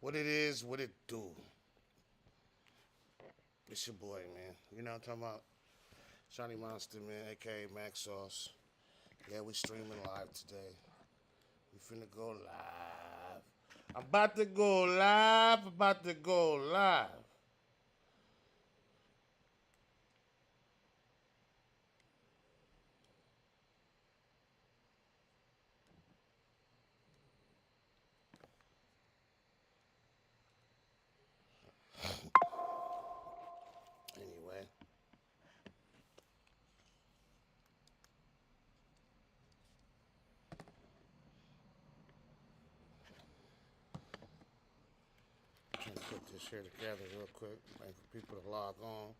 What it is, what it do. It's your boy, man. You know what I'm talking about? Johnny Monster, man, aka Max Sauce. Yeah, we streaming live today. We finna go live. I'm about to go live, about to go live. Anyway. Trying to put this here together real quick. Waiting for people to log on.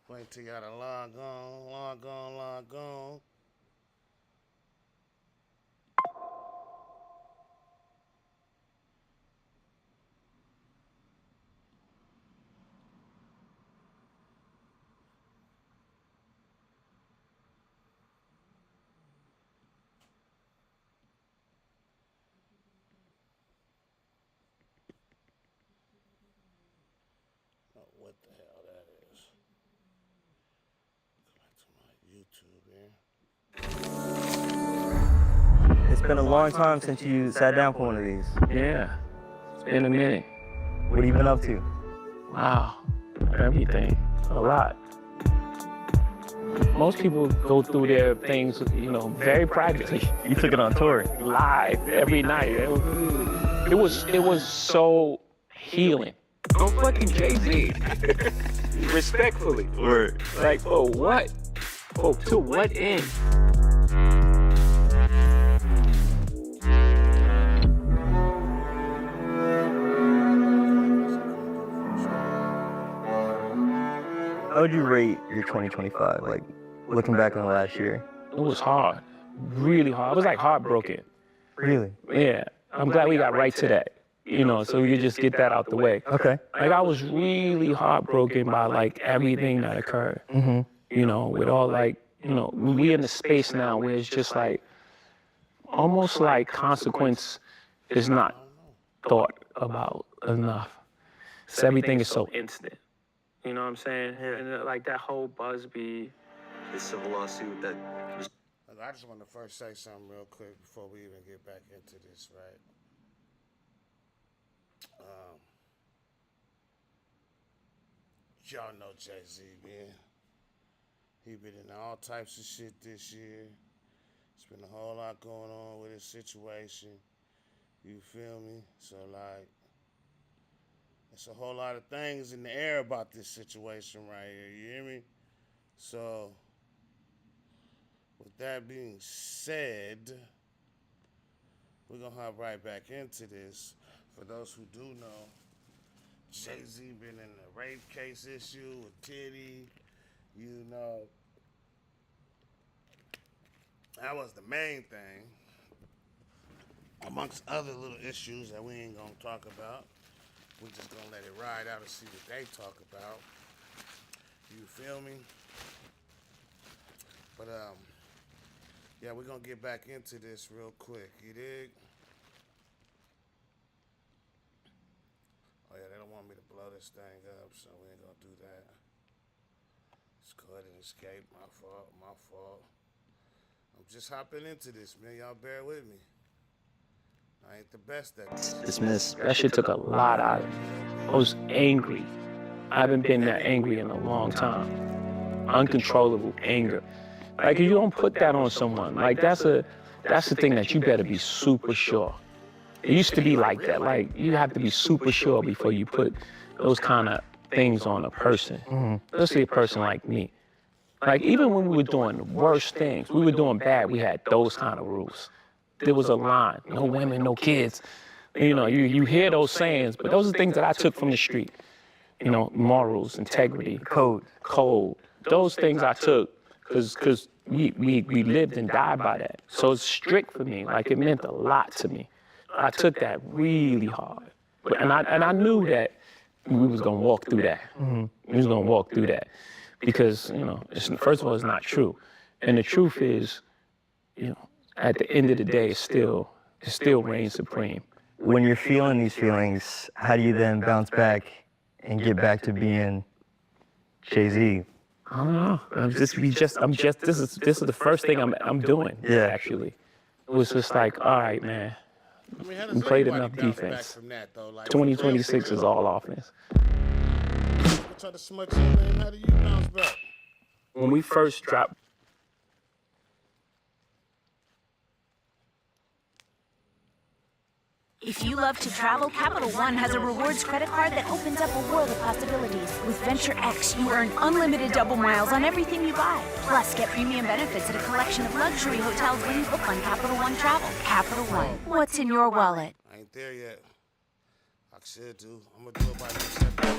Waiting till y'all to log on, log on, log on. Oh, what the hell that is? Go back to my YouTube here. It's been a long time since you sat down for one of these. Yeah, it's been a minute. What have you been up to? Wow, everything, a lot. Most people go through their things, very practically. You took it on tour. Live every night. It was so healing. I'm fucking Jay-Z. Respectfully. Word. Like, for what? To what end? How would you rate your 2025? Like, looking back on the last year? It was hard, really hard. I was like heartbroken. Really? Yeah, I'm glad we got right to that, so we could just get that out the way. Okay. Like, I was really heartbroken by, like, everything that occurred. With all, like, we in the space now where it's just, like, almost like consequence is not thought about enough. So everything is so instant. You know what I'm saying? And, like, that whole Busby. The civil lawsuit that was. Look, I just want to first say something real quick before we even get back into this, right? Y'all know Jay-Z, man. He been in all types of shit this year. It's been a whole lot going on with his situation. You feel me? So, like, there's a whole lot of things in the air about this situation right here. You hear me? So, with that being said, we're going to hop right back into this. For those who do know, Jay-Z been in a rape case issue with Titty. That was the main thing. Amongst other little issues that we ain't going to talk about. We're just going to let it ride out and see what they talk about. You feel me? But, yeah, we're going to get back into this real quick. You dig? Oh, yeah, they don't want me to blow this thing up, so we ain't going to do that. Let's go ahead and escape. My fault. I'm just hopping into this, man. Y'all bear with me. I ain't the best at this. Dismiss. That shit took a lot out of me. I was angry. I haven't been that angry in a long time. Uncontrollable anger. Like, if you don't put that on someone, like, that's the thing that you better be super sure. It used to be like that. Like, you have to be super sure before you put those kind of things on a person, especially a person like me. Like, even when we were doing the worst things, we were doing bad, we had those kind of rules. There was a line, no women, no kids. You hear those sayings, but those are things that I took from the street. Morals, integrity, code. Those things I took because we lived and died by that. So it's strict for me. Like, it meant a lot to me. I took that really hard. And I knew that we was going to walk through that. We was going to walk through that. Because, first of all, it's not true. And the truth is, at the end of the day, it still reigns supreme. when you're feeling these feelings, how do you then bounce back and get back to being Jay-Z? I don't know. This is the first thing I'm doing. Yeah. Actually, it was just like, all right, man. I mean, how We does played everybody enough bounce back defense. from that, though? Like, 2026 is all offense. People try to smudge your name. How do you bounce back? When we first dropped, If you love to travel, Capital One has a rewards credit card that opens up a world of possibilities. With Venture X, you earn unlimited double miles on everything you buy. Plus, get premium benefits at a collection of luxury hotels when you book on Capital One Travel. Capital One, what's in your wallet? I ain't there yet. I should do. I'm gonna do it by next episode.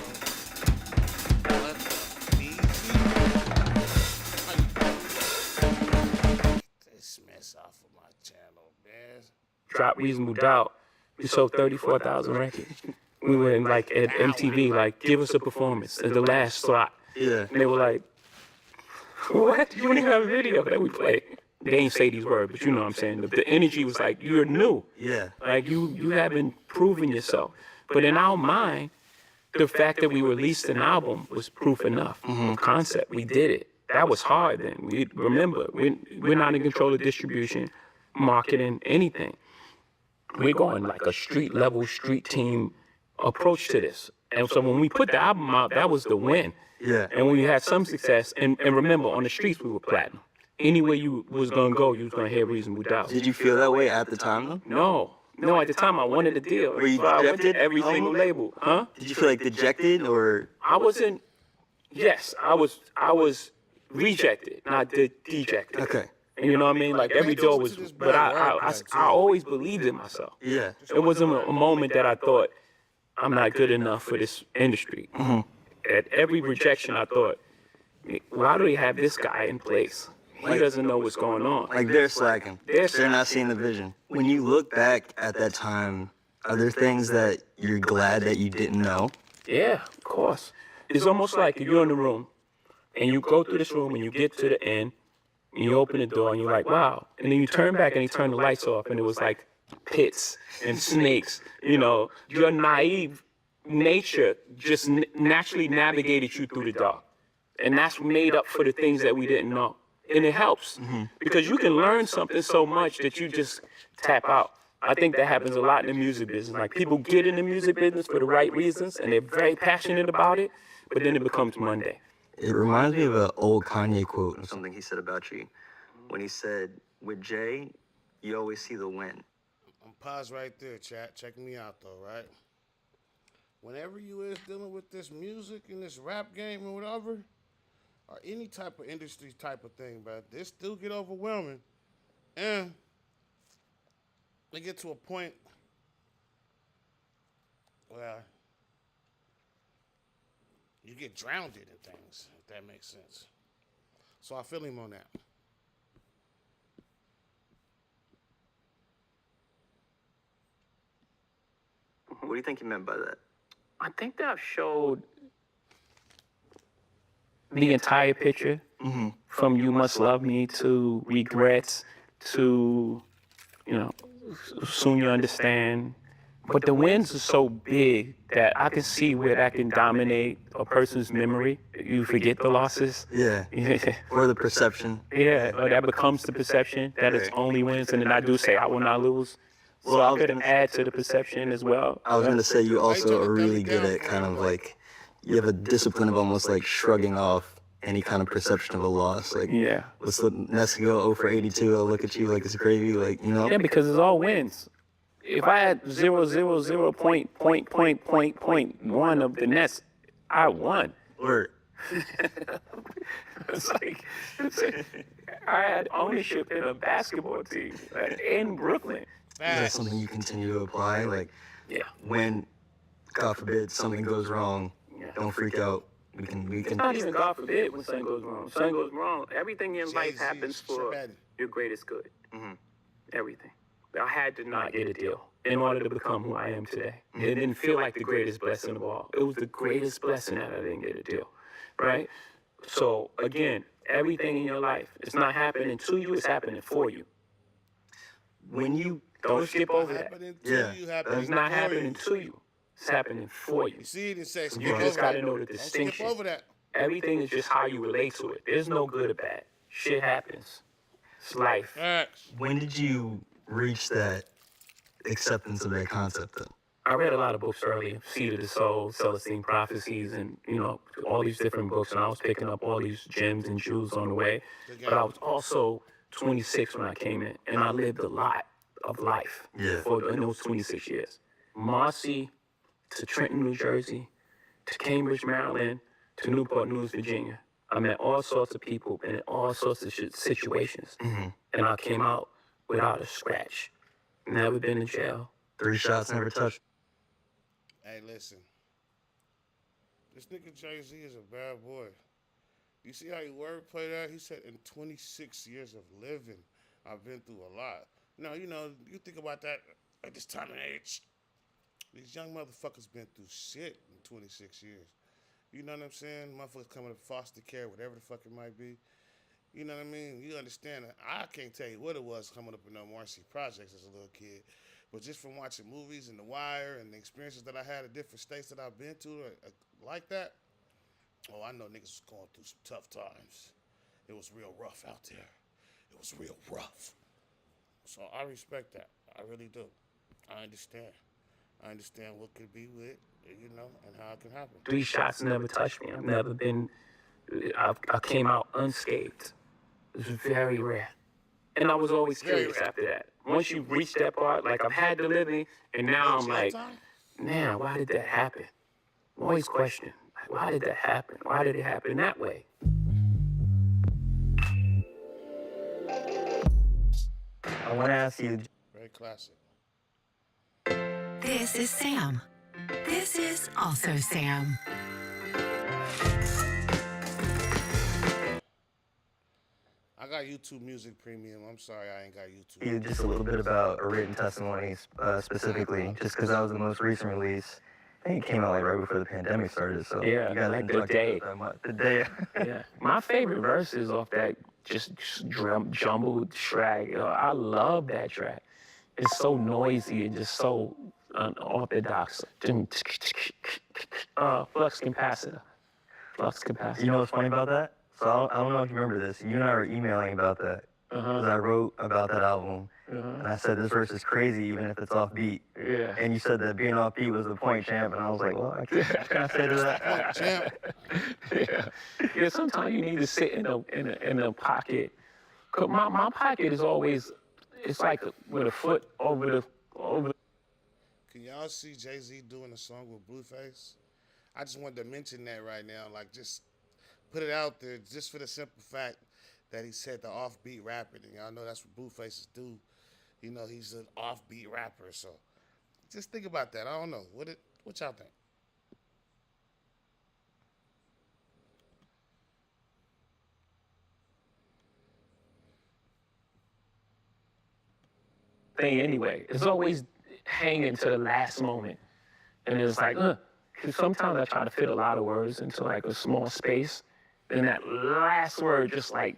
What the BZ? Get this mess off of my channel, man. dropped Reasonable Doubt, we sold 34,000 records. We were in like at MTV, like, give us a performance at the last slot. Yeah. And they were like, what? You don't even have a video that we played. They ain't say these words, but you know what I'm saying. The energy was like, you're new. Yeah. Like, you haven't proven yourself. But in our mind, the fact that we released an album was proof enough. Concept, we did it. That was hard then. We remember, we're not in control of distribution, marketing, anything. We're going like a street level, street team approach to this. And so when we put the album out, that was the win. Yeah. And when we had some success, and remember, on the streets, we were platinum. Anywhere you was going to go, you was going to hear Reasonable Doubt. Did you feel that way at the time, though? No, at the time, I wanted a deal. Were you So I went to dejected? every single label. Huh? Did you feel like dejected or? I wasn't, yes, I was rejected, not dejected. Okay. And you know what I mean? Like, every door was, but I always believed in myself. Yeah. It wasn't a moment that I thought, I'm not good enough for this industry. At every rejection, I thought, why do they have this guy in place? He doesn't know what's going on. Like they're slacking. They're They're not seeing the vision. When you look back at that time, are there things that you're glad that you didn't know? Yeah, of course. It's almost like you're in the room, and you go through this room, and you get to the end, and you open the door, and you're like, wow. And then you turn back, and you turn the lights off, and it was like pits and snakes. You know, your naive nature just naturally navigated you through the dark. And that's made up for the things that we didn't know. And it helps because you can learn something so much that you just tap out. I think that happens a lot in the music business. Like, people get in the music business for the right reasons, and they're very passionate about it, but then it becomes Monday. It reminds me of an old Kanye quote. Something he said about you when he said, with Jay, you always see the win. I'm pause right there, chat. Check me out, though, right? Whenever you is dealing with this music and this rap game or whatever, or any type of industry type of thing, but this still get overwhelming. And they get to a point where you get drowned in things, if that makes sense. So I feel him on that. What do you think he meant by that? I think that showed the entire picture, from You Must Love Me to Regrets to, Soon You Understand. But the wins are so big that I can see where that can dominate a person's memory. You forget the losses. Yeah. Yeah, Or the perception. or that becomes the perception that it's only wins. And then I do say, I will not lose. So Well, I I was could gonna- add to the perception as well. I was going to say you also are really good at kind of like, you have a discipline of almost like shrugging off any kind of perception of a loss. Like, Yeah. let's let Nessa go 0 for 82. I'll look at you like it's gravy. Like, you know? Yeah, because it's all wins. If I had 0.1 of the nets, I won. Or, It's like, I had ownership in a basketball team in Brooklyn. is that something you continue to apply? Like, Yeah. when, God forbid, something goes wrong, Yeah. don't freak out. We It's can. not even God forbid when something goes wrong. Something goes wrong. Everything in life Jay-Z, happens for Shabbat. your greatest good. Everything. I had to not get a deal in order to become who I am today. It didn't feel like the greatest blessing of all. It was the greatest blessing that I didn't get a deal, right? So again, everything in your life, it's not happening to you, it's happening for you. When you Don't skip over that. Happening Yeah. to you, happening It's not for happening you. to you. It's happening for you. You see, it say skip You over just got to that. know the Don't distinction. skip over that. Everything is just how you relate to it. There's no good or bad. Shit happens. It's life. Facts. When did you reach that acceptance of that concept then? I read a lot of books earlier, Seed of the Soul, Celestine Prophecies, and, all these different books, and I was picking up all these gems and jewels on the way. But I was also 26 when I came in, and I lived a lot of life in those 26 years. Marcy to Trenton, New Jersey, to Cambridge, Maryland, to Newport News, Virginia. I met all sorts of people and in all sorts of situations. And I came out without a scratch. Never been in jail. 3 shots never touched. Hey, listen. This nigga Jay-Z is a bad boy. You see how he wordplay that? He said, in 26 years of living, I've been through a lot. Now, you think about that at this time and age. These young motherfuckers been through shit in 26 years. You know what I'm saying? Motherfuckers coming to foster care, whatever the fuck it might be. You know what I mean? You understand that? I can't tell you what it was coming up in the Marcy Projects as a little kid. But just from watching movies and The Wire and the experiences that I had in different states that I've been to like that, I know niggas was going through some tough times. It was real rough out there. It was real rough. So I respect that. I really do. I understand. I understand what could be with, and how it can happen. 3 shots never touched me. I came out unscathed. It was very rare. And I was always curious after that. Once you reach that part, like I've had the living, and now I'm like, man, why did that happen? I'm always questioning, why did that happen? Why did it happen that way? I want to ask you. Very classic. This is Sam. This is also Sam. I got YouTube Music Premium. I'm sorry I ain't got YouTube. Just a little bit about a written testimony specifically, just because that was the most recent release. I think it came out like right before the pandemic started, so Yeah, you guys like didn't the talk day. about that much. The day. Yeah, my favorite verse is off that just jumbled track. I love that track. It's so noisy and just so unorthodox. Flux capacitor. Flux capacitor. You know what's funny about that? So I don't know if you remember this. You and I were emailing about that. Because I wrote about that album. And I said, this verse is crazy even if it's offbeat. Yeah. And you said that being offbeat was the point, champ. And I was like, well, I can't say to that. Champ. Yeah, sometimes you need to sit in a pocket. 'Cause my pocket is always, it's like with a foot over the. Can y'all see Jay-Z doing a song with Blueface? I just wanted to mention that right now. Like, just put it out there just for the simple fact that he said the offbeat rapping. And y'all know that's what Bluefaces do. He's an offbeat rapper. So just think about that. I don't know. What y'all think? Thing anyway. It's always hanging to the last moment. And it's like, 'cause sometimes I try to fit a lot of words into like a small space. And that last word just like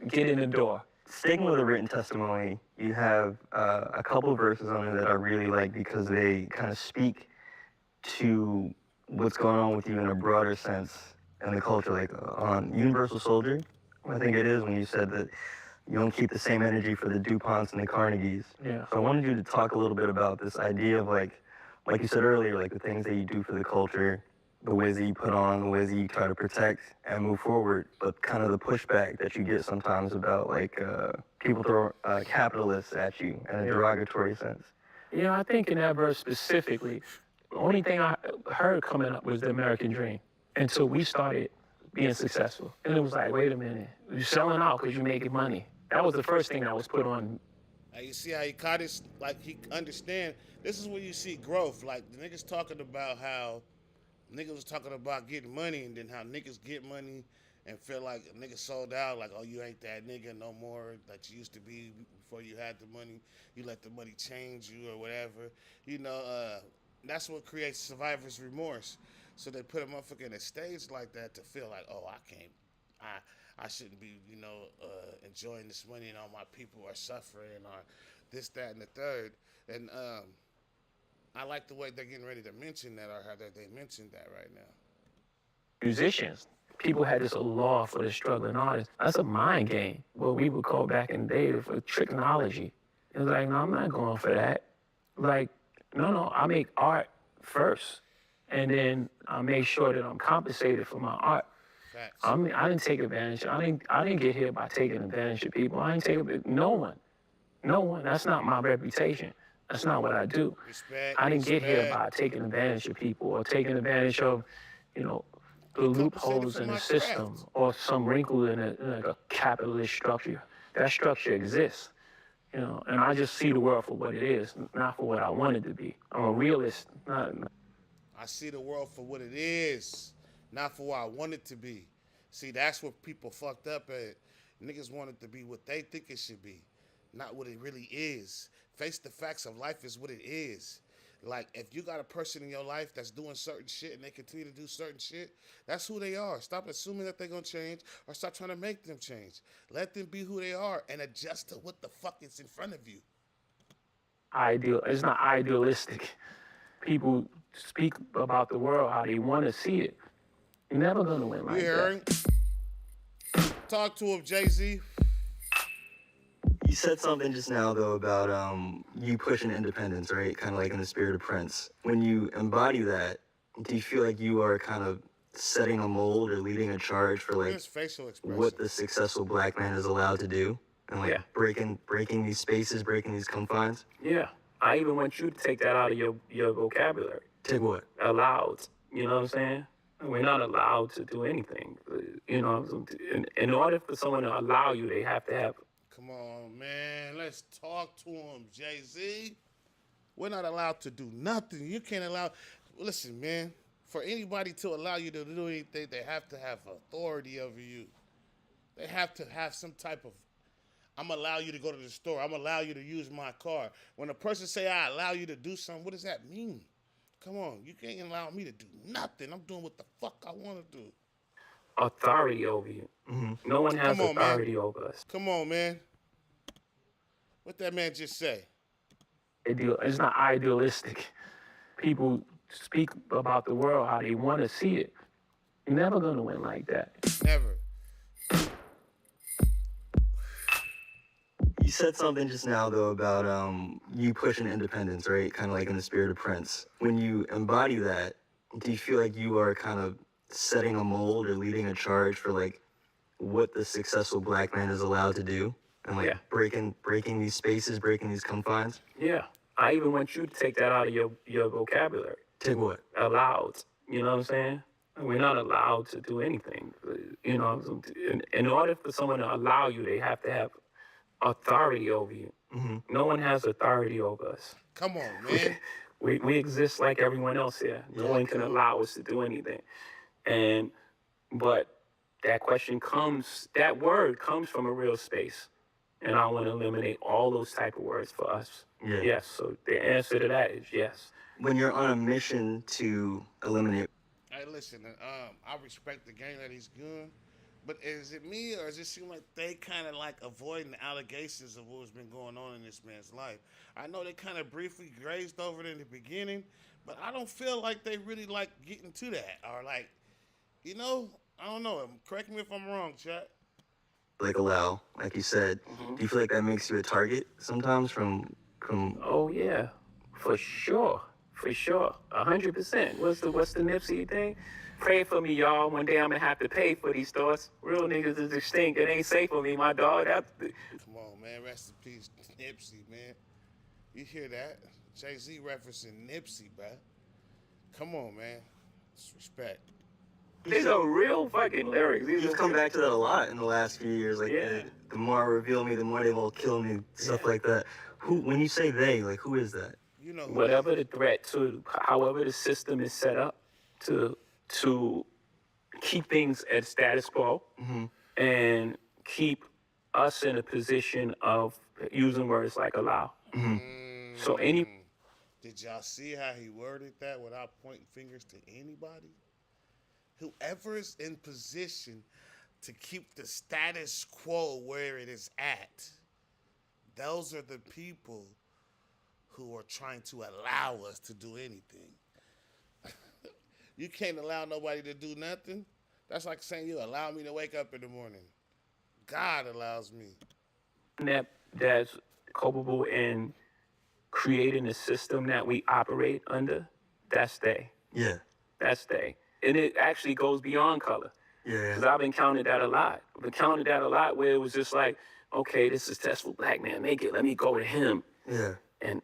get in the door. Sticking with a written testimony, you have a couple verses on it that I really like because they kind of speak to what's going on with you in a broader sense in the culture, like on Universal Soldier, I think it is, when you said that you don't keep the same energy for the DuPonts and the Carnegies. Yeah. So I wanted you to talk a little bit about this idea of like you said earlier, like the things that you do for the culture, the ways that you put on, the ways that you try to protect and move forward, but kind of the pushback that you get sometimes about like people throw capitalists at you in a derogatory sense. Yeah, I think in that verse specifically, the only thing I heard coming up was the American dream until we started being successful. And it was like, wait a minute, you're selling out because you're making money. That was the first thing that was put on. Hey, you see how he caught it? Like, he understand. This is where you see growth. Like, the niggas talking about how niggas was talking about getting money, and then how niggas get money and feel like a nigga sold out, like, oh, you ain't that nigga no more that you used to be before you had the money. You let the money change you or whatever. That's what creates survivor's remorse. So they put a motherfucker in a stage like that to feel like, oh, I shouldn't be, enjoying this money and all my people are suffering, or this, that, and the third. And I like the way they're getting ready to mention that, or how they mentioned that right now. Musicians, people had this law for the struggling artists. That's a mind game. What we would call back in the day for technology. It was like, no, I'm not going for that. Like, no, I make art first, and then I make sure that I'm compensated for my art. Facts. I didn't take advantage. I didn't get here by taking advantage of people. I didn't take advantage. No one. That's not my reputation. That's not what I do. Respect. I didn't get here by taking advantage of people or taking advantage of, the loopholes in the system or some wrinkle in a capitalist structure. That structure exists, and I just see the world for what it is, not for what I want it to be. I'm a realist. I see the world for what it is, not for what I want it to be. See, that's what people fucked up at. Niggas want it to be what they think it should be, not what it really is. Face the facts of life is what it is. Like, if you got a person in your life that's doing certain shit and they continue to do certain shit, that's who they are. Stop assuming that they're going to change or stop trying to make them change. Let them be who they are and adjust to what the fuck is in front of you. It's not idealistic. People speak about the world how they want to see it. You're never going to win like that. Talk to him, Jay-Z. You said something just now, though, about you pushing independence, right? Kind of like in the spirit of Prince. When you embody that, do you feel like you are kind of setting a mold or leading a charge for like what the successful black man is allowed to do? And like breaking these spaces, breaking these confines? Yeah. I even want you to take that out of your vocabulary. Take what? Allowed. You know what I'm saying? We're not allowed to do anything. In order for someone to allow you, they have to have. Come on, man. Let's talk to him, Jay-Z. We're not allowed to do nothing. You can't allow... Listen, man. For anybody to allow you to do anything, they have to have authority over you. They have to have some type of... I'm going to allow you to go to the store. I'm going to allow you to use my car. When a person say, I allow you to do something, what does that mean? Come on. You can't allow me to do nothing. I'm doing what the fuck I want to do. Authority over you. Mm-hmm. No one has authority over us. Come on, man. What that man just say? It's not idealistic. People speak about the world how they want to see it. You're never going to win like that. Never. You said something just now, though, about you pushing independence, right? Kind of like in the spirit of Prince. When you embody that, do you feel like you are kind of setting a mold or leading a charge for like what the successful black man is allowed to do? And like breaking these spaces, breaking these confines? Yeah. I even want you to take that out of your vocabulary. Take what? Allowed. You know what I'm saying? We're not allowed to do anything. In order for someone to allow you, they have to have authority over you. Mm-hmm. No one has authority over us. Come on, man. We exist like everyone else here. No one can allow us to do anything. But that word comes from a real space. And I want to eliminate all those type of words for us. Yeah. Yes, so the answer to that is yes. When you're on a mission to eliminate... Hey, listen, I respect the game that he's doing, but is it me or does it seem like they kind of like avoiding the allegations of what's been going on in this man's life? I know they kind of briefly grazed over it in the beginning, but I don't feel like they really like getting to that or like, I don't know. Correct me if I'm wrong, chat. Like allow, like you said, do you feel like that makes you a target sometimes from? Oh yeah, for sure, 100%. What's the Nipsey thing? Pray for me, y'all. One day I'm gonna have to pay for these thoughts. Real niggas is extinct. It ain't safe for me, my dog. Come on, man. Rest in peace, Nipsey, man. You hear that? Jay-Z referencing Nipsey, bro. Come on, man. It's respect. These are real fucking lyrics. You've come back to that a lot in the last few years. Like, the more I reveal me, the more they will kill me, stuff like that. When you say they, like, who is that? Whatever the threat to, however the system is set up to keep things at status quo and keep us in a position of using words like allow. So Did y'all see how he worded that without pointing fingers to anybody? Whoever is in position to keep the status quo where it is at, those are the people who are trying to allow us to do anything. You can't allow nobody to do nothing. That's like saying you allow me to wake up in the morning. God allows me. That's culpable in creating a system that we operate under, that's they. Yeah. That's they. And it actually goes beyond color. Yeah. Because I've encountered that a lot. I've encountered that a lot where it was just like, okay, this successful black man make it. Let me go to him. Yeah. And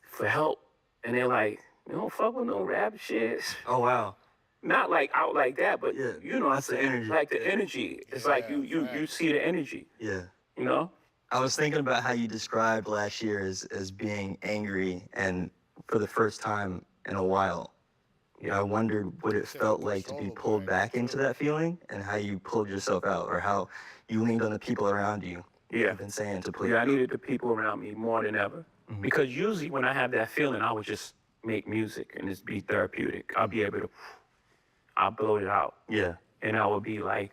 for help. And they're like, you don't fuck with no rap shit. Oh, wow. Not like out like that, but Yeah. you know, That's the energy. like the energy. It's like you see the energy. Yeah. You know? I was thinking about how you described last year as being angry and for the first time in a while. You know, I wondered what it felt like to be pulled back into that feeling and how you pulled yourself out or how you leaned on the people around you. Yeah. You've been saying to please. Yeah, I needed the people around me more than ever. Mm-hmm. Because usually when I have that feeling, I would just make music and just be therapeutic. I'll be able to, I'll blow it out. Yeah. And I would be like,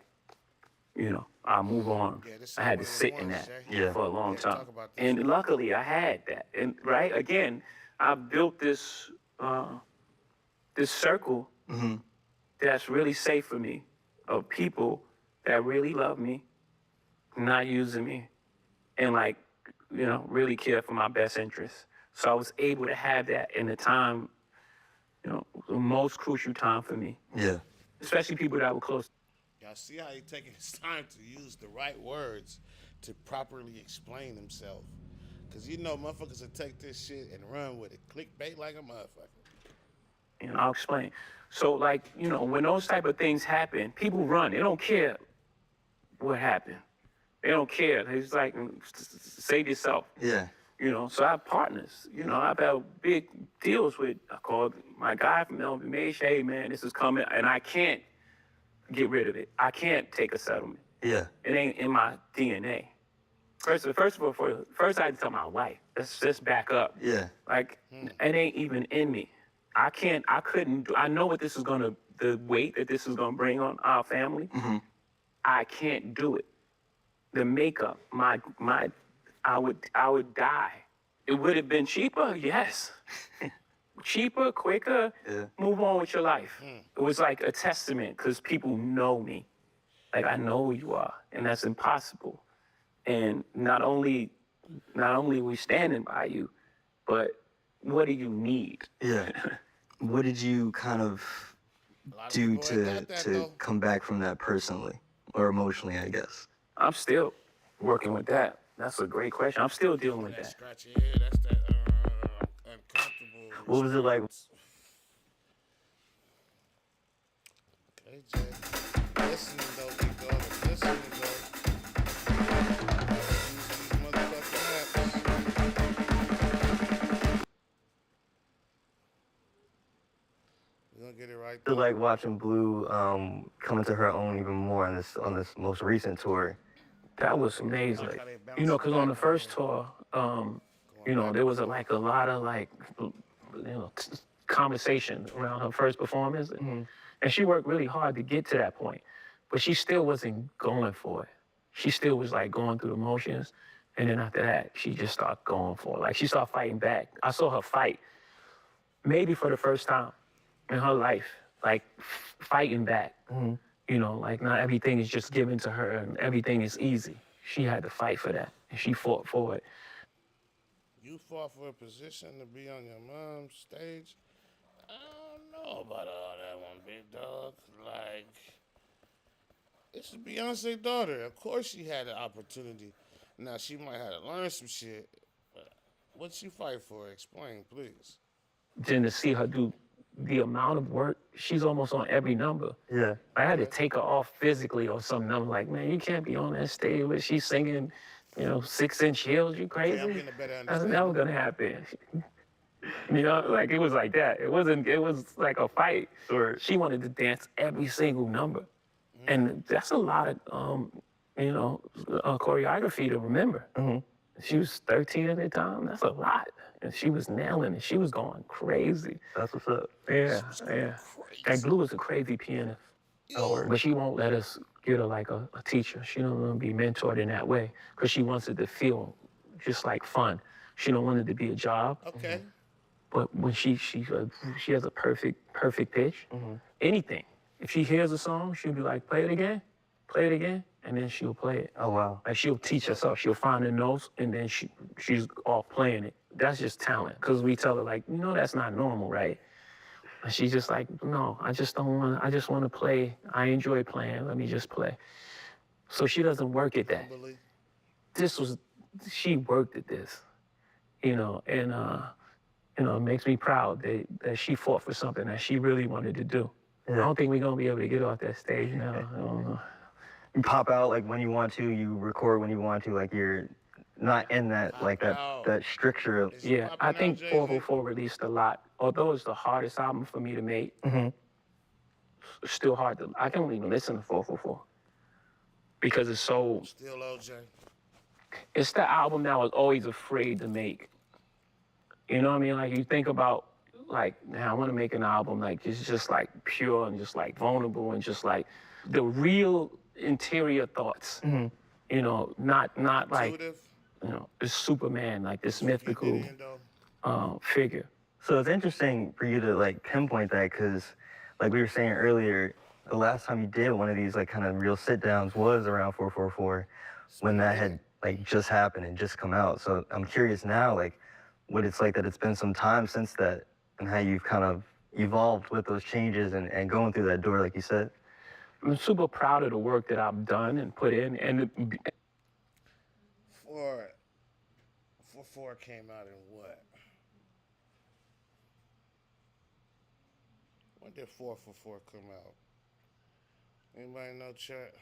you know, I'll move on. I had to sit in that for a long time. And luckily I had that. And right, again, I built this this circle that's really safe for me, of people that really love me, not using me, and like, you know, really care for my best interests. So I was able to have that in the time, you know, the most crucial time for me. Yeah. Especially people that were close. Y'all see how he taking his time to use the right words to properly explain himself. Because you know motherfuckers will take this shit and run with it. Clickbait like a motherfucker. And I'll explain. So like, you know, when those type of things happen, people run. They don't care what happened. They don't care. It's like, save yourself. Yeah. You know, so I have partners. You know, I've had big deals with, I called my guy from LVMH, hey man, this is coming, and I can't get rid of it. I can't take a settlement. Yeah. It ain't in my DNA. First of all, first I had to tell my wife, let's just back up. Yeah. Like, it ain't even in me. I couldn't, I know what this is the weight that this is gonna bring on our family. Mm-hmm. I can't do it. The makeup, I would die. It would have been cheaper, yes. Cheaper, quicker, move on with your life. It was like a testament, because people know me. Like, I know who you are, and that's impossible. And not only we standing by you, but what do you need? Yeah. What did you kind of do to come back from that personally or emotionally, I guess? I'm still working with that. That's a great question. I'm still dealing with that. Scratch your head, that's that uncomfortable. What was it like? Okay, Jay. Listening though, big dog. Listening though. Use these motherfucking apps. We're gonna get it right I there. feel like watching Blue come into her own even more on this most recent tour. That was amazing. You know, because on the first tour, you know, there was a lot of like, you know, conversation around her first performance. Mm-hmm. And she worked really hard to get to that point, but she still wasn't going for it. She still was like going through the motions. And then after that, she just started going for it. Like, she started fighting back. I saw her fight, maybe for the first time in her life, like fighting back. Mm-hmm. You know, like, not everything is just given to her and everything is easy. She had to fight for that, and she fought for it. You fought for a position to be on your mom's stage? I don't know about all that one, big dog. Like, it's Beyonce's daughter. Of course she had an opportunity. Now, she might have to learn some shit, but what'd she fight for? Explain, please. Then to see her do the amount of work, she's almost on every number. Yeah. I had to take her off physically or something. I'm like, man, you can't be on that stage where she's singing, you know, 6-inch heels. You crazy? Yeah, I'm getting a better That's understanding. never gonna happen. You know, like, it was like that. It was like a fight. Or She wanted to dance every single number. And that's a lot of, you know, choreography to remember. Mm-hmm. She was 13 at the time. That's a lot. And she was nailing it. She was going crazy. that's what's up. Yeah, yeah. That Blue is a crazy pianist. But she won't let us get her like a teacher. She don't want to be mentored in that way because she wants it to feel just like fun. She don't want it to be a job. Okay. But when she has a perfect pitch, anything. If she hears a song, she'll be like, play it again, and then she'll play it. Oh, wow. Like she'll teach herself. She'll find the notes, and then she's off playing it. That's just talent. Because we tell her, like, that's not normal, right? And she's just like, no, I just want to play. I enjoy playing. Let me just play. So she doesn't work at that. She worked at this, and it makes me proud that she fought for something that she really wanted to do. Yeah. I don't think we're gonna be able to get off that stage now. I don't know. You pop out like when you want to, you record when you want to, like you're not in that that stricture of. Yeah, I think 444 released a lot. Although it's the hardest album for me to make, it's still hard to. I can't even listen to 444 because it's so. Still OJ. It's the album that I was always afraid to make. You know what I mean? Like you think about, like, man, I want to make an album like it's just like pure and just like vulnerable and just like the real interior thoughts. Not like Intuitive. this Superman, like this mythical figure. So it's interesting for you to like pinpoint that because, like we were saying earlier, the last time you did one of these like kind of real sit downs was around 444, when that had like just happened and just come out. So I'm curious now, like, what it's like that it's been some time since that, and how you've kind of evolved with those changes and going through that door, like you said. I'm super proud of the work that I've done and put in, and 4 came out in what? When did 444 come out? Anybody know, chat?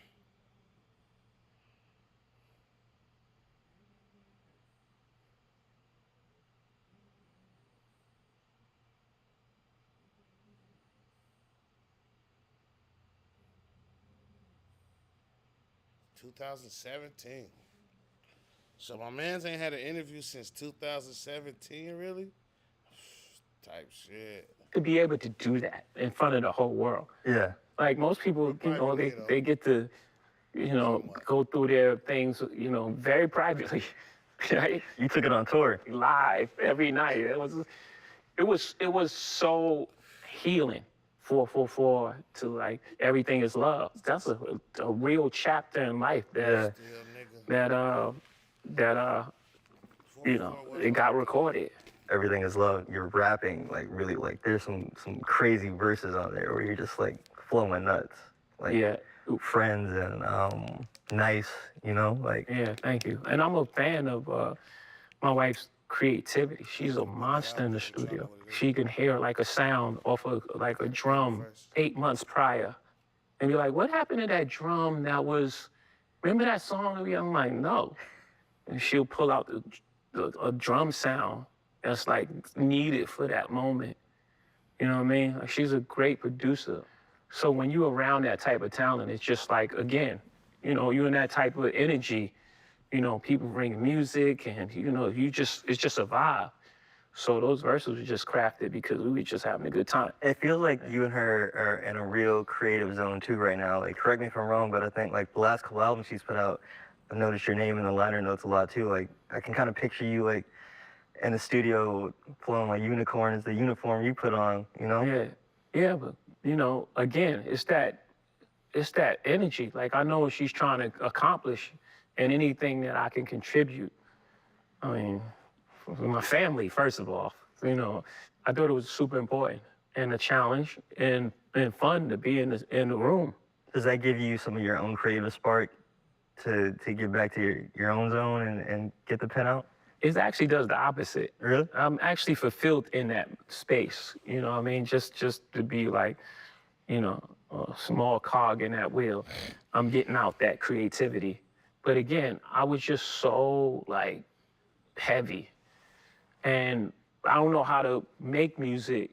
$2017. So my man's ain't had an interview since 2017, really? Type shit. to be able to do that in front of the whole world. Yeah. Like most people, they get to, go through their things, very privately, right? You took it on tour. Live every night. It was so healing. 444 to like everything is love. That's a real chapter in life that it got recorded. Everything is love. You're rapping like really like there's some crazy verses on there where you're just like flowing nuts. Like friends and nice, like. Yeah, thank you. And I'm a fan of my wife's creativity. She's a monster in the studio. She can hear like a sound off of like a drum 8 months prior. And you're like, what happened to that drum that was, remember that song? I'm like, no. And she'll pull out a drum sound that's like needed for that moment. You know what I mean? Like, she's a great producer. So when you're around that type of talent, it's just like, again, you're in that type of energy, people bring music and, it's just a vibe. So those verses were just crafted because we were just having a good time. It feels like you and her are in a real creative zone too right now. Like, correct me if I'm wrong, but I think like the last couple albums she's put out, I've noticed your name in the liner notes a lot too. Like, I can kind of picture you like in the studio flowing like unicorns, the uniform you put on, Yeah, but again, it's that energy. Like I know what she's trying to accomplish, and anything that I can contribute. I mean, for my family, first of all, I thought it was super important and a challenge and fun to be in the room. Does that give you some of your own creative spark to get back to your own zone and get the pen out? It actually does the opposite. Really? I'm actually fulfilled in that space. You know what I mean? Just to be like, a small cog in that wheel. I'm getting out that creativity. But again, I was just so like heavy. And I don't know how to make music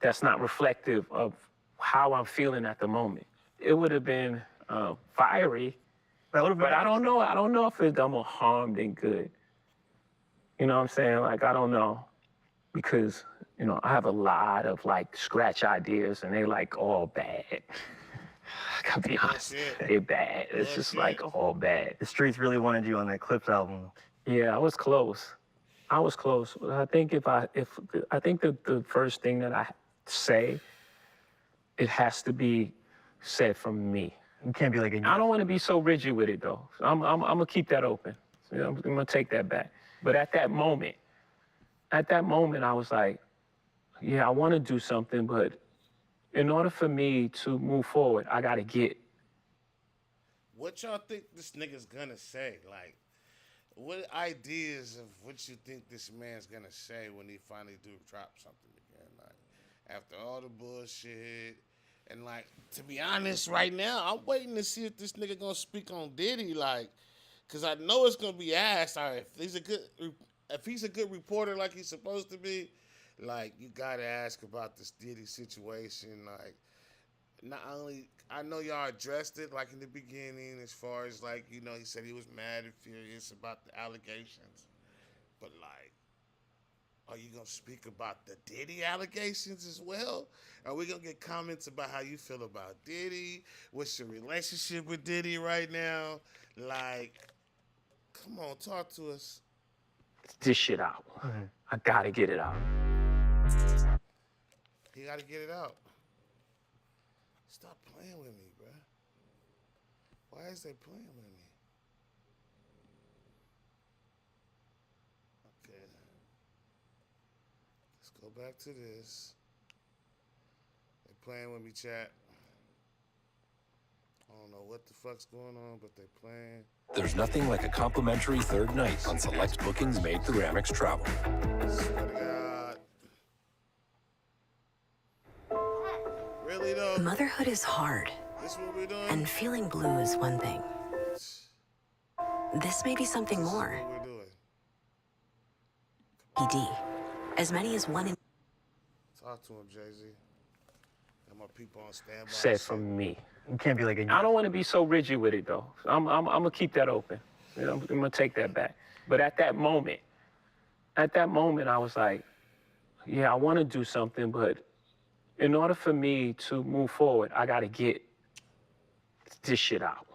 that's not reflective of how I'm feeling at the moment. It would have been fiery, but I don't know. I don't know if it's done more harm than good. You know what I'm saying? Like, I don't know. Because, I have a lot of like scratch ideas and they like all bad. I gotta be honest, Bullshit. they're bad. It's just like Bullshit. all bad. The streets really wanted you on that Clips album. Yeah, I was close. I was close. I think I think the first thing that I say, it has to be said from me. You can't be like I don't want to be so rigid with it though. I'm gonna keep that open. You know, I'm gonna take that back. But at that moment, I was like, yeah, I want to do something, but in order for me to move forward, I gotta get. What y'all think this nigga's gonna say? Like, what ideas of what you think this man's gonna say when he finally do drop something again? Like, after all the bullshit, and like, to be honest, right now, I'm waiting to see if this nigga gonna speak on Diddy, like, cause I know it's gonna be asked. All right, if he's a good reporter like he's supposed to be, like, you gotta ask about this Diddy situation, like. Not only I know y'all addressed it like in the beginning, as far as like, you know, he said he was mad and furious about the allegations, but like, are you gonna speak about the Diddy allegations as well? Are we gonna get comments about how you feel about Diddy? What's your relationship with Diddy right now? Like, come on, talk to us. This shit out. I gotta get it out. He gotta get it out. Stop playing with me, bro. Why is they playing with me? Okay. Let's go back to this. They playing with me, chat. I don't know what the fuck's going on, but they playing. There's nothing like a complimentary third night on select bookings made through Amex Travel. Swear to God. Really though? Motherhood is hard, This what we doing? and feeling blue is one thing. This may be something more. What we doing? PD. As many as one in Talk to him, Jay-Z. Got my people on standby. Said from me. You can't be like I don't want to be so rigid with it though. I'm gonna keep that open. You know, I'm gonna take that back. But at that moment, I was like, yeah, I want to do something, but in order for me to move forward, I gotta get this shit out.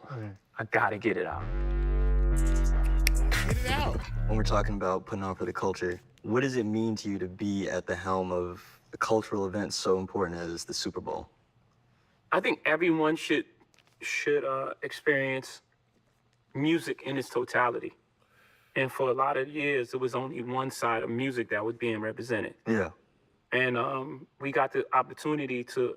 I gotta get it out. Get it out. When we're talking about putting on for the culture, what does it mean to you to be at the helm of a cultural event so important as the Super Bowl? I think everyone should experience music in its totality. And for a lot of years, it was only one side of music that was being represented. Yeah. And we got the opportunity to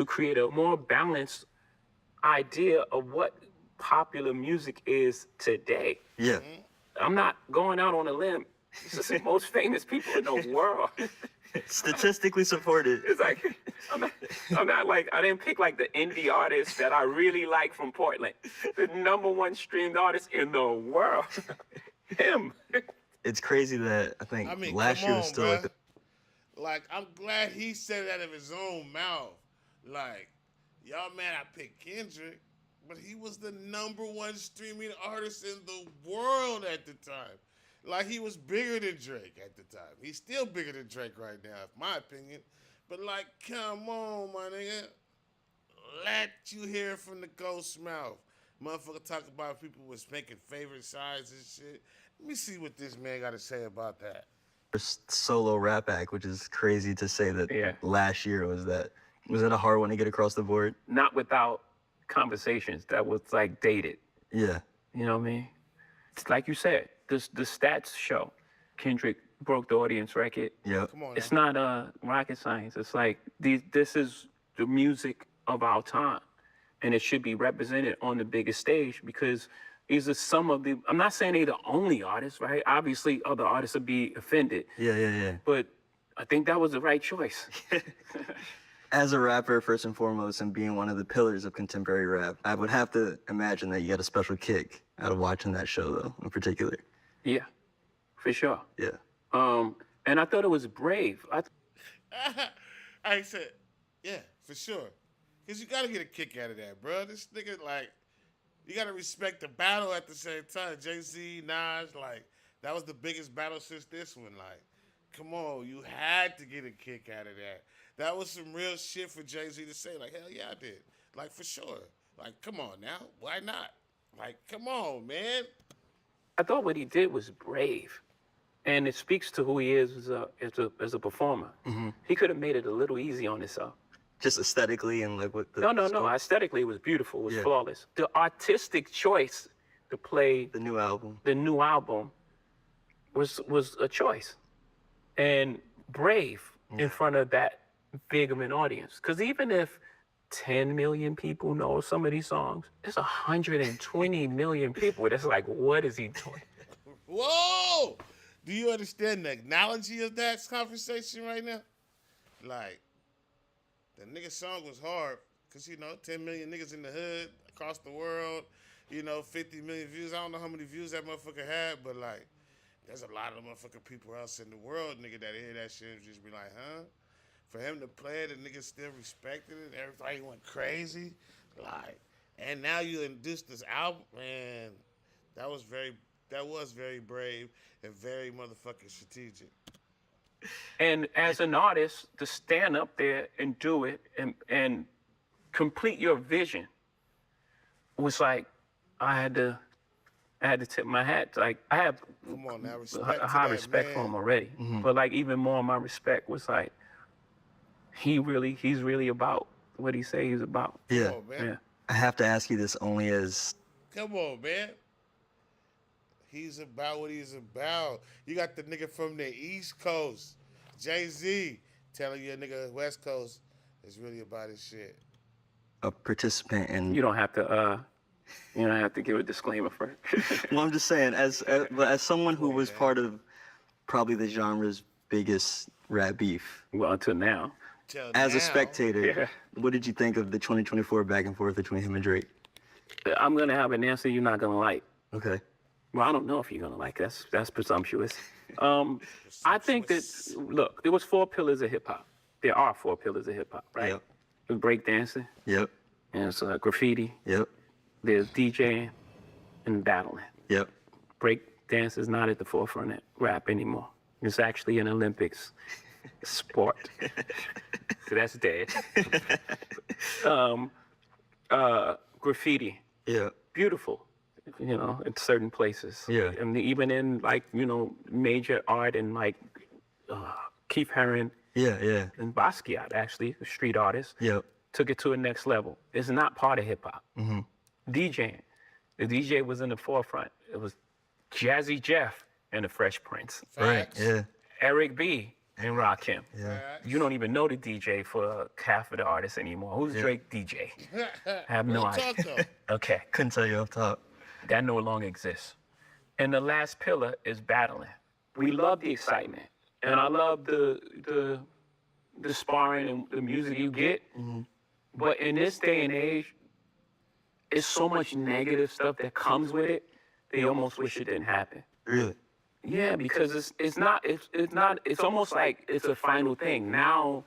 create a more balanced idea of what popular music is today. Yeah. I'm not going out on a limb. This is the most famous people in the world. Statistically supported. It's like, I'm not like, I didn't pick like the indie artist that I really like from Portland. The #1 streamed artist in the world. Him. It's crazy that I think last year was still like the Like, I'm glad he said it out of his own mouth. Like, y'all mad I picked Kendrick, but he was the #1 streaming artist in the world at the time. Like, he was bigger than Drake at the time. He's still bigger than Drake right now, in my opinion. But, like, come on, my nigga. Let you hear from the ghost mouth. Motherfucker talk about people was making favorite sides and shit. Let me see what this man got to say about that. first solo rap act, which is crazy to say that Yeah. last year was that. Was that a hard one to get across the board? Not without conversations that was like dated. Yeah. You know what I mean? It's like you said, the stats show Kendrick broke the audience record. Yeah. Come on, It's now. not rocket science. It's like this is the music of our time, and it should be represented on the biggest stage because these are some of the. I'm not saying they're the only artists, right? Obviously, other artists would be offended, Yeah. but I think that was the right choice. As a rapper, first and foremost, and being one of the pillars of contemporary rap, I would have to imagine that you got a special kick out of watching that show, though, in particular. Yeah, for sure. Yeah. And I thought it was brave. I said, yeah, for sure. Because you got to get a kick out of that, bro. This nigga, like, you got to respect the battle at the same time. Jay-Z, Nas, like, that was the biggest battle since this one. Like, come on, you had to get a kick out of that. That was some real shit for Jay-Z to say. Like, hell yeah, I did. Like, for sure. Like, come on now. Why not? Like, come on, man. I thought what he did was brave, and it speaks to who he is as a performer. He could have made it a little easy on himself. Just aesthetically and like what the No. Aesthetically, it was beautiful. It was Yeah. flawless. The artistic choice to play the new album. the new album was a choice, and brave in front of that big of an audience. Because even if 10 million people know some of these songs, there's 120 million people. That's like, what is he doing? Whoa! Do you understand the analogy of that conversation right now? Like, the nigga song was hard because, 10 million niggas in the hood across the world, 50 million views. I don't know how many views that motherfucker had, but, like, there's a lot of motherfucking people else in the world, nigga, that hear that shit and just be like, huh? For him to play it, the niggas still respected it. Everybody went crazy. Like, and now you introduced this album, man. That was very brave and very motherfucking strategic. And as an artist, to stand up there and do it and complete your vision was like, I had to tip my hat. Like, I have Come on now, respect a high to that, respect man. for him already. But like, even more of my respect was like, he's really about what he say he's about. Yeah. Come on, man. Yeah. I have to ask you this only as Come on, man. He's about what he's about. You got the nigga from the East Coast, Jay-Z, telling you a nigga West Coast is really about his shit. a participant in. You don't have to give a disclaimer first. Well, I'm just saying, as someone who was part of probably the genre's biggest rap beef, Well, until now. Till as now, a spectator, Yeah. what did you think of the 2024 back and forth between him and Drake? I'm gonna have an answer you're not gonna like. Okay. Well, I don't know if you're gonna like it. That's presumptuous. I think that, look, there was 4 pillars of hip hop. There are 4 pillars of hip hop, right? Yep. There's breakdancing, Yep. and it's graffiti. Yep. There's DJing and battling. Yep. Breakdance is not at the forefront of rap anymore. It's actually an Olympics sport. So that's dead. Graffiti, Yeah. beautiful, in certain places. Yeah. And even in like, major art and like Keith Haring Yeah. Yeah. and Basquiat, actually, a street artist, Yep. took it to a next level. It's not part of hip hop. Mm-hmm. DJing. The DJ was in the forefront. It was Jazzy Jeff and the Fresh Prince. Right. Facts. Yeah. Eric B. and Rakim. Yeah. Facts. You don't even know the DJ for half of the artists anymore. Who's Drake DJ? I have no Real idea. talk, though. Okay, Couldn't tell you off top. that no longer exists. And the last pillar is battling. We love the excitement, and I love the sparring and the music you get. But in this day and age, it's so much negative stuff that comes with it. They almost wish it didn't happen. Really? Yeah, because it's almost like it's a final thing. Now,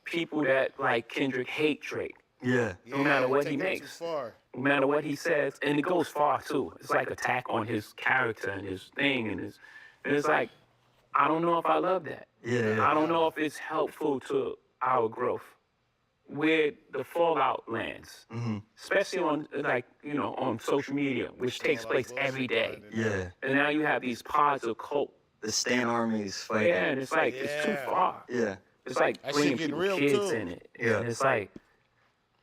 people that like Kendrick hate Drake, Yeah. no matter what he taking it makes, Too far. no matter what he says, and it goes far too. It's like attack on his character and his thing, and it's like, I don't know if I love that. Yeah. Yeah. I don't know if it's helpful to our growth. Where the fallout lands, especially on on social media, which takes place every day. Yeah. And now you have these pods of cult. The Stan armies fighting. Yeah, and it's like it's too Yeah. far. Yeah. It's like That shit bringing getting people real, kids too. in it. Yeah. And it's like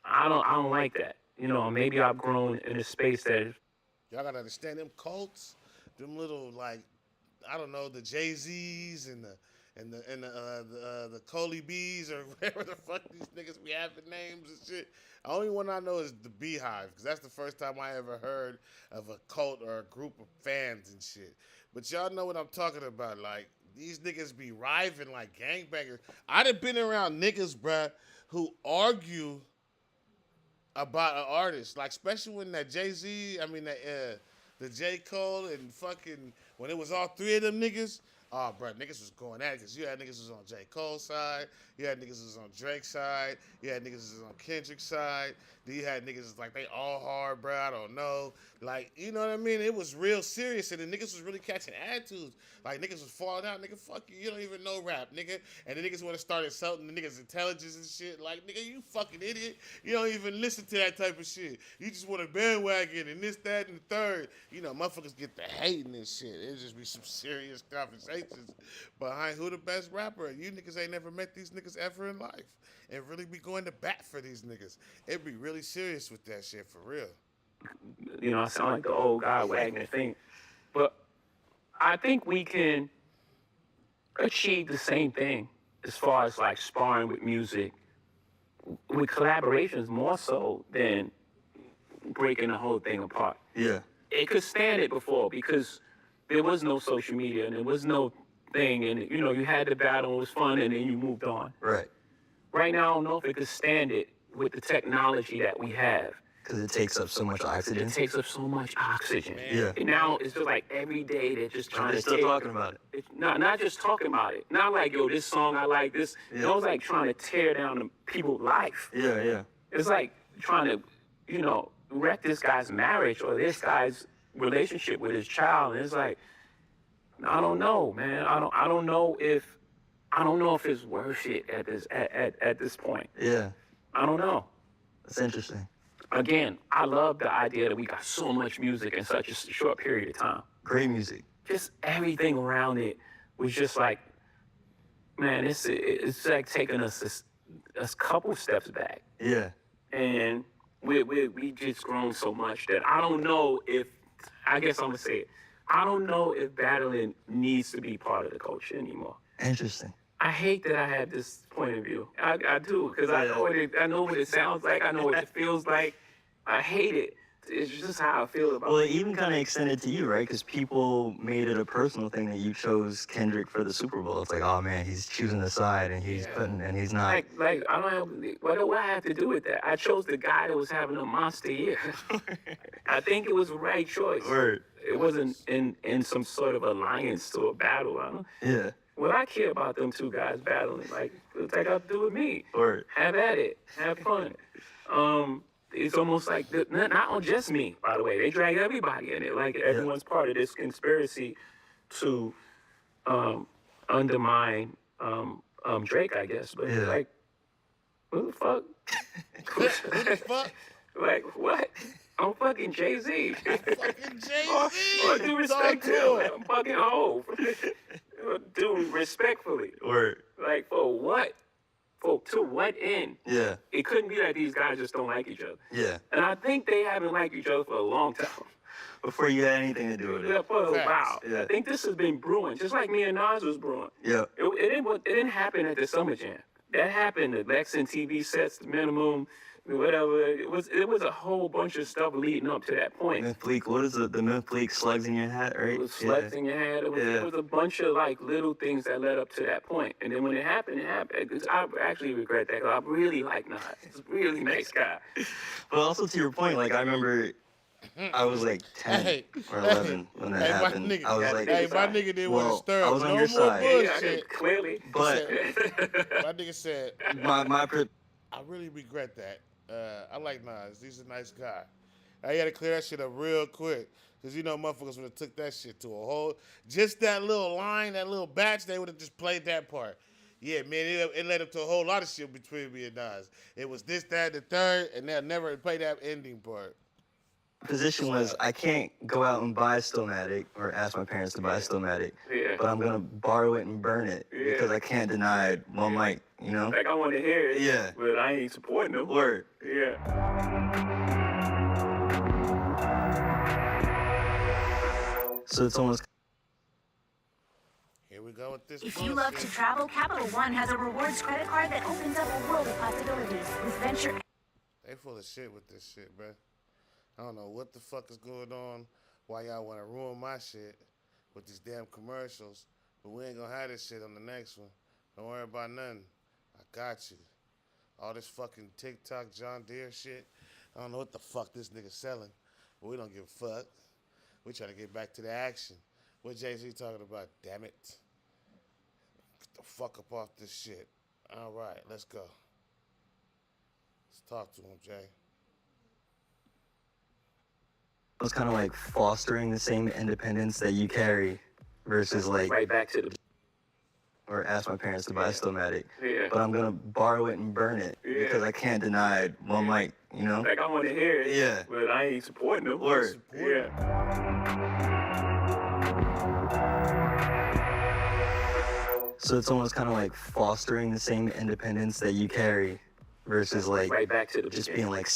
I don't like that. Maybe I've grown in a space that Y'all gotta understand them cults, them little like, I don't know, the Jay-Z's and the Coley B's or whatever the fuck these niggas be having names and shit. The only one I know is the Beehive, because that's the first time I ever heard of a cult or a group of fans and shit. But y'all know what I'm talking about. Like, these niggas be riving like gangbangers. I done been around niggas, bruh, who argue about an artist, like especially when that Jay-Z, the J. Cole and fucking, when it was all three of them niggas, oh, bro, niggas was going at it, because you had niggas was on J. Cole's side, you had niggas was on Drake's side, you had niggas was on Kendrick's side, Then you had niggas like they all hard, bro. I don't know. Like, you know what I mean? It was real serious, and the niggas was really catching attitudes. Like, niggas was falling out. Nigga, fuck you. You don't even know rap, nigga. And the niggas want to start insulting the niggas' intelligence and shit. Like, nigga, you fucking idiot. You don't even listen to that type of shit. You just want a bandwagon and this, that, and the third. You know, motherfuckers get the hating and shit. It just be some serious conversations behind who the best rapper. You niggas ain't never met these niggas ever in life and really be going to bat for these niggas. It be really serious with that shit, for real. You know, I sound like the old guy wagging the thing. But I think we can achieve the same thing as far as like sparring with music, with collaborations more so than breaking the whole thing apart. Yeah. It could stand it before because there was no social media and there was no thing, and you know, you had the battle, it was fun, and then you moved on. Right. Right now, I don't know if it could stand it with the technology that we have. Because it takes up so much oxygen. It takes up so much oxygen. Yeah. And now it's just like every day they're just trying They're to still take, talking about it. It's not just talking about it. Not like, yo, this song I like this. Yeah. It was like trying to tear down the people's life. Yeah, yeah. It's like trying to, you know, wreck this guy's marriage or this guy's relationship with his child. And it's like, I don't know, man. I don't know if it's worth it at this point. Yeah. I don't know. That's interesting. Again, I love the idea that we got so much music in such a short period of time. Great music. Just everything around it was just like, man, it's like taking us a couple steps back. Yeah. And we just grown so much that I don't know if, I guess I'm gonna say it, I don't know if battling needs to be part of the culture anymore. Interesting. I hate that I have this point of view. I do, because I know what it sounds like. I know what it feels like. I hate it. It's just how I feel about Well, it. it even kind of extended to you, right? Because people made it a personal thing that you chose Kendrick for the Super Bowl. It's like, oh man, he's choosing a side and he's and he's not. Like I don't have, what do I have to do with that? I chose the guy that was having a monster year. I think it was the right choice. Word. It wasn't in some sort of alliance to a battle. I don't, Yeah. Well, I care about them two guys battling. Like, what's that got to do with me? Word. Have at it. Have fun. It's almost like, not just me, by the way. They drag everybody in it. Like, everyone's part of this conspiracy to undermine Drake, I guess. But Yeah. like, who the fuck? Who the fuck? Like, what? I'm fucking Jay-Z. Fucking Jay-Z. Or due respect to him. I'm fucking old. Dude, respectfully. Word. Like, for what? To what end? Yeah. It couldn't be that these guys just don't like each other. Yeah. And I think they haven't liked each other for a long time. Before you had anything to do with Yeah, it. for a Facts. while. Yeah. I think this has been brewing, just like me and Nas was brewing. Yeah. It didn't happen at the Summer Jam. That happened at Lexington TV sets, the minimum, whatever. It was a whole bunch of stuff leading up to that point. Myth Leak, what is it? The Myth Leak slugs in your hat, right? It was slugs in your head. It was a bunch of like little things that led up to that point. And then when it happened, it happened. 'Cause I actually regret that. 'Cause I really like Nas. He's a really nice guy. But also to your point, like I remember I was like 10 or 11 when that happened. My nigga, I was like, my nigga didn't want to stir up. I was on no your more side. bullshit. Clearly. But My nigga said, I really regret that. I like Nas. He's a nice guy. I had to clear that shit up real quick. Because, you know, motherfuckers would have took that shit to a whole... Just that little line, that little batch, they would have just played that part. Yeah, man, it led up to a whole lot of shit between me and Nas. It was this, that, the third, and they'll never play that ending part. position was I can't go out and buy a Stillmatic or ask my parents to buy a Stillmatic, but I'm going to borrow it and burn it because I can't deny one mic, you know? Like, I want to hear it, Yeah. but I ain't supporting them. Word. Yeah. So it's almost... Here we go with this If you love to travel, Capital One has a rewards credit card that opens up a world of possibilities. With Venture... They full of shit with this shit, bro. I don't know what the fuck is going on, why y'all want to ruin my shit with these damn commercials, but we ain't gonna have this shit on the next one. Don't worry about nothing. I got you. All this fucking TikTok John Deere shit, I don't know what the fuck this nigga selling, but we don't give a fuck. We trying to get back to the action. What Jay-Z talking about, damn it. Get the fuck up off this shit. All right, let's go. Let's talk to him, Jay. It's kind of like fostering the same independence that you carry versus like, Right back to the or ask my parents to buy a Stomatic, yeah. but I'm gonna borrow it and burn it because I can't deny it. One mic, you know? Like, I want to hear it. Yeah. But I ain't supporting them. Word. Yeah. So it's almost kind of like fostering the same independence that you carry versus like Right back to the just being like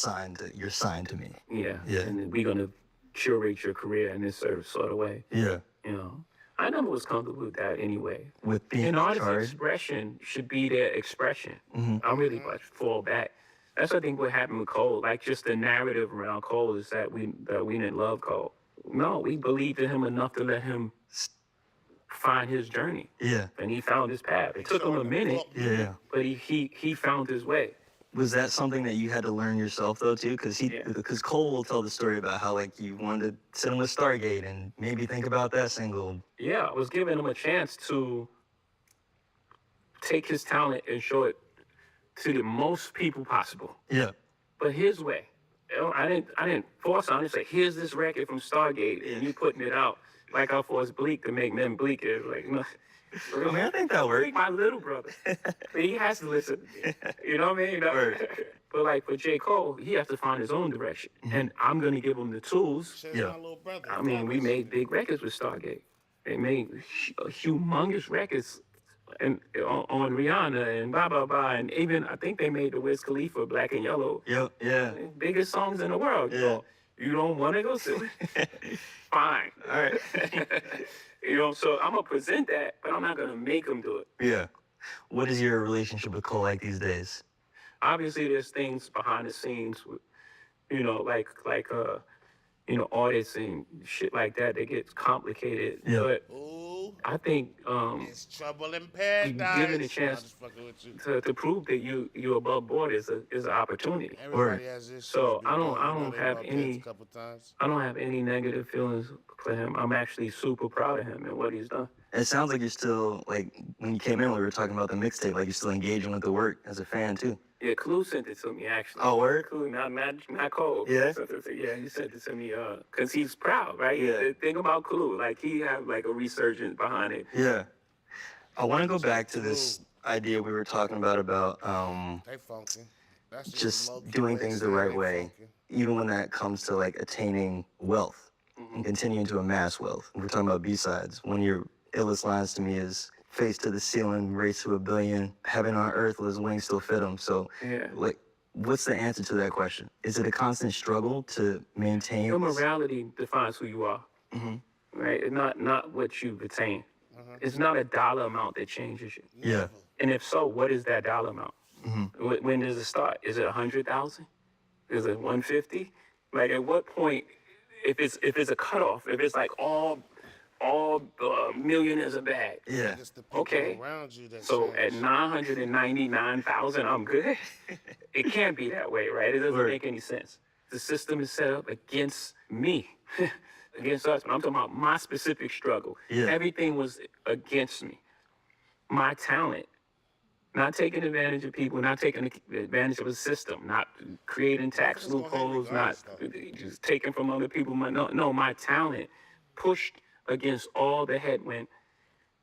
you're signed to me. Yeah. Yeah. And then we're going to curate your career in this sort of way. Yeah. You know, I never was comfortable with that anyway. With being An in artist's charge. expression should be their expression. Mm-hmm. I really much fall back. That's I think what happened with Cole. Like just the narrative around Cole is that we didn't love Cole. No, we believed in him enough to let him find his journey. Yeah. And he found his path. It took him a minute, Yeah. but he found his way. Was that something that you had to learn yourself though too? Because Cole will tell the story about how like you wanted to sit him with Stargate and maybe think about that single. Yeah, I was giving him a chance to take his talent and show it to the most people possible, Yeah. but his way. You know, I didn't force on it. Say, here's this record from Stargate, and you putting it out like I forced Bleak to make men Bleak. It was like, no. I mean, I think that worked. Bleak, my little brother, but he has to listen to me. You know what I mean? Word. But like for J. Cole, he has to find his own direction, and I'm gonna give him the tools. Shit's Yeah. my little brother. I mean, we made big records with Stargate. They made humongous records and on Rihanna and blah blah blah, and even I think they made the Wiz Khalifa Black and Yellow, Yep. Yeah. biggest songs in the world. Yeah. You don't want to go see it? Fine. All right. You know, so I'm gonna present that, but I'm not gonna make them do it. Yeah. What is your relationship with Cole like these days? Obviously, there's things behind the scenes, with, you know, like you know, audits and shit like that. That gets complicated. Yeah. But Ooh, I think it's trouble in paradise. given a I'm chance just fucking with you. to prove that you're above board is an opportunity. Everybody has this. So shit. I don't You know, have they any- bumped heads a couple times. I don't have any negative feelings for him. I'm actually super proud of him and what he's done. It sounds like you're still like when you came in, we were talking about the mixtape. Like you're still engaging with the work as a fan too. Yeah, Clue sent it to me actually. Oh, word? Clue, not Cole. Yeah? Yeah, he sent it to me because he's proud, right? Yeah. The thing about Clue, like he have like a resurgence behind it. Yeah. I want to go back to this idea we were talking about They funky. That's just low-key doing way things the to say right they way, funky. even when that comes to like attaining wealth and continuing to amass wealth. We're talking about B-sides. One of your illest lines to me is face to the ceiling, race to a billion, heaven on earth, will his wings still fit him? So Yeah. like, what's the answer to that question? Is it a constant struggle to maintain? Your morality defines who you are, Mhm. right? It's not what you retain. It's not a dollar amount that changes you. Yeah. And if so, what is that dollar amount? When does it start? Is it 100,000? Is it 150? Like at what point, if it's a cutoff, if it's like all millionaires are bad. Yeah. It's the people Okay. around you that So at change. 999,000, I'm good. It can't be that way, right? It doesn't Right. make any sense. The system is set up against me, against us. But I'm talking about my specific struggle. Yeah. Everything was against me. My talent, not taking advantage of people, not taking advantage of the system, not creating tax It's gonna hate loopholes, not regardless, just taking from other people. No, my talent pushed against all the headwind.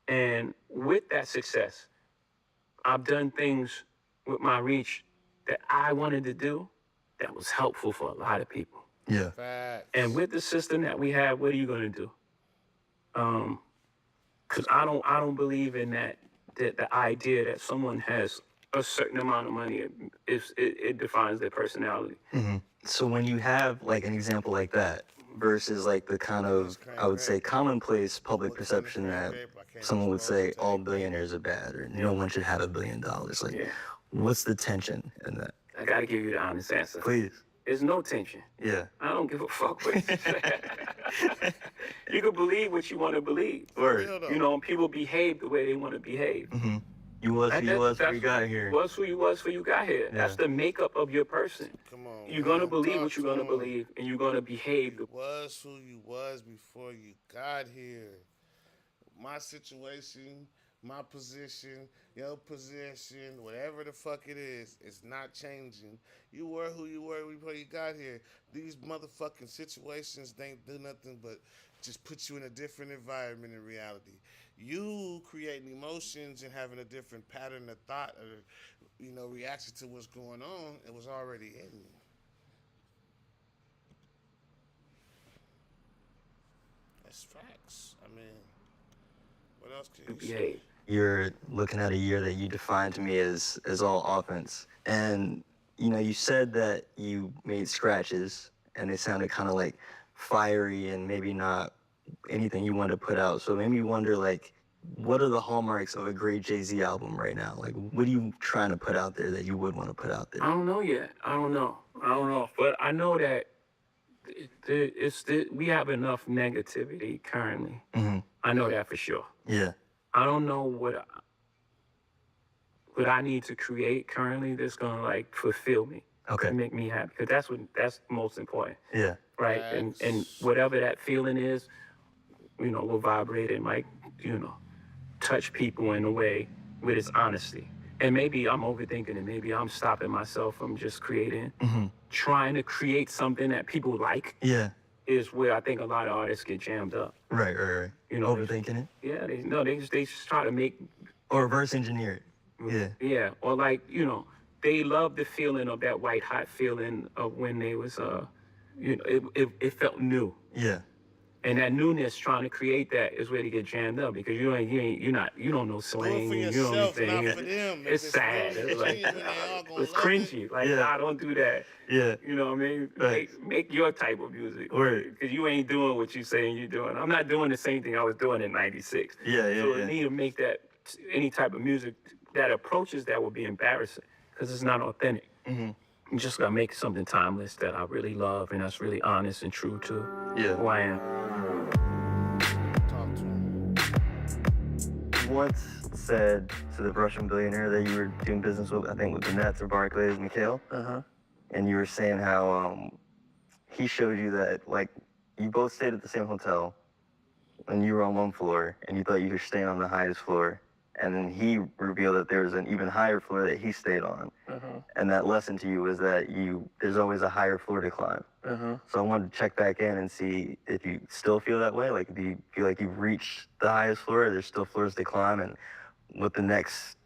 And with that success, I've done things with my reach that I wanted to do that was helpful for a lot of people. Yeah. Facts. And with the system that we have, what are you going to do? Because I don't believe in that the idea that someone has a certain amount of money, it defines their personality. So when you have like an example like that versus like the kind of, I would say, commonplace public perception that someone would say all billionaires are bad or no one should have $1 billion. Like, Yeah. what's the tension in that? I got to give you the honest answer. Please. There's no tension. Yeah. I don't give a fuck what you say. You can believe what you want to believe. Word. Real though. You know, and people behave the way they want to behave. You was who you was before you That's- got here. Was who you was before you got here. That's the makeup of your person. Come on. You're going to man. believe Talk what you're going to to 'em. believe, and you're going to behave. Was who you was before you got here. My situation my position, your position, whatever the fuck it is, it's not changing. You were who you were before you got here. These motherfucking situations, they ain't do nothing but just put you in a different environment in reality. You creating emotions and having a different pattern of thought or, reaction to what's going on, it was already in you. That's facts. I mean, what else can you say? You're looking at a year that you defined to me as all offense. And, you said that you made scratches and they sounded kind of like fiery and maybe not anything you wanted to put out. So it made me wonder, like, what are the hallmarks of a great Jay-Z album right now? Like, what are you trying to put out there that you would want to put out there? I don't know yet. I don't know. But I know that we have enough negativity currently. Mm-hmm. I know that for sure. Yeah. I don't know what I need to create currently that's gonna like fulfill me. Okay. And make me happy. Because that's most important. Yeah. Right? And whatever that feeling is, will vibrate and like, touch people in a way with its honesty. And maybe I'm overthinking it. Maybe I'm stopping myself from just creating. Mm-hmm. Trying to create something that people like. Yeah. Is where I think a lot of artists get jammed up. Right. Overthinking it? Yeah, they just try to make... Or reverse engineer it. Yeah. Yeah, or like, they love the feeling of that white hot feeling of when they was, it felt new. Yeah. And that newness, trying to create that, is where they get jammed up because you don't know slang. Do it for you don't know yourself, anything. not for them. It's sad. It's like, it's cringy. Like, nah, don't do that. Yeah. You know what I mean? Right. Make your type of music. Right. Because you ain't doing what you saying you're doing. I'm not doing the same thing I was doing in '96. Yeah. So I need to make that any type of music that approaches that would be embarrassing because it's not authentic. Mm-hmm. You just gotta make something timeless that I really love and that's really honest and true to who I am. Talk to him. You once said to the Russian billionaire that you were doing business with, I think with the Nets or Barclays, Mikhail. And you were saying how he showed you that, like, you both stayed at the same hotel and you were on one floor and you thought you were staying on the highest floor. And then he revealed that there was an even higher floor that he stayed on. And that lesson to you was that there's always a higher floor to climb. So I wanted to check back in and see if you still feel that way. Like, do you feel like you've reached the highest floor, or there's still floors to climb, and what the next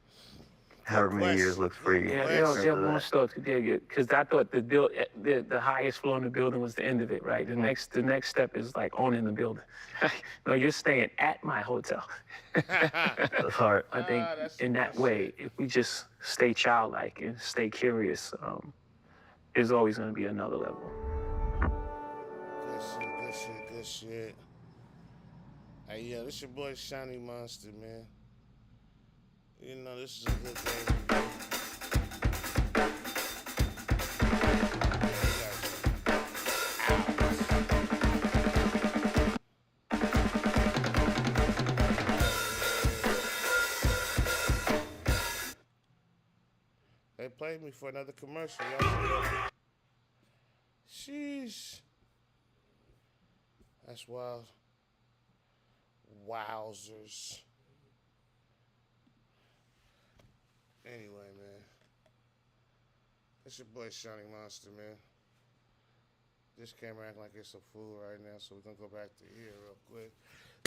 however many years looks for you? Yeah, they're more stuff to dig because I thought the highest floor in the building was the end of it, right? The next step is like owning the building. No, you're staying at my hotel. That's hard. I think in that way, if we just stay childlike and stay curious, there's always going to be another level. Good shit. Hey, yo, this your boy Shiny Monster, man. This is a good game. They played me for another commercial, y'all. Sheesh. That's wild. Wowzers. Anyway, man. It's your boy Shiny Monster, man. This camera acting like it's a fool right now, so we're gonna go back to here real quick.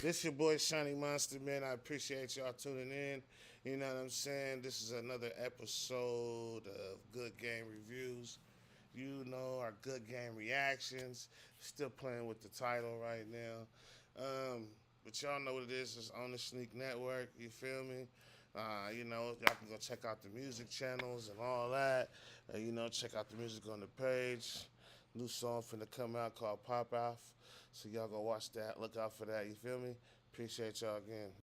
This your boy Shiny Monster, man. I appreciate y'all tuning in. You know what I'm saying? This is another episode of Good Game Reviews. Our Good Game Reactions. Still playing with the title right now. But y'all know what it is. It's on the Sneak Network. You feel me? Y'all can go check out the music channels and all that. Check out the music on the page. New song finna come out called Pop Off. So y'all go watch that. Look out for that. You feel me? Appreciate y'all again.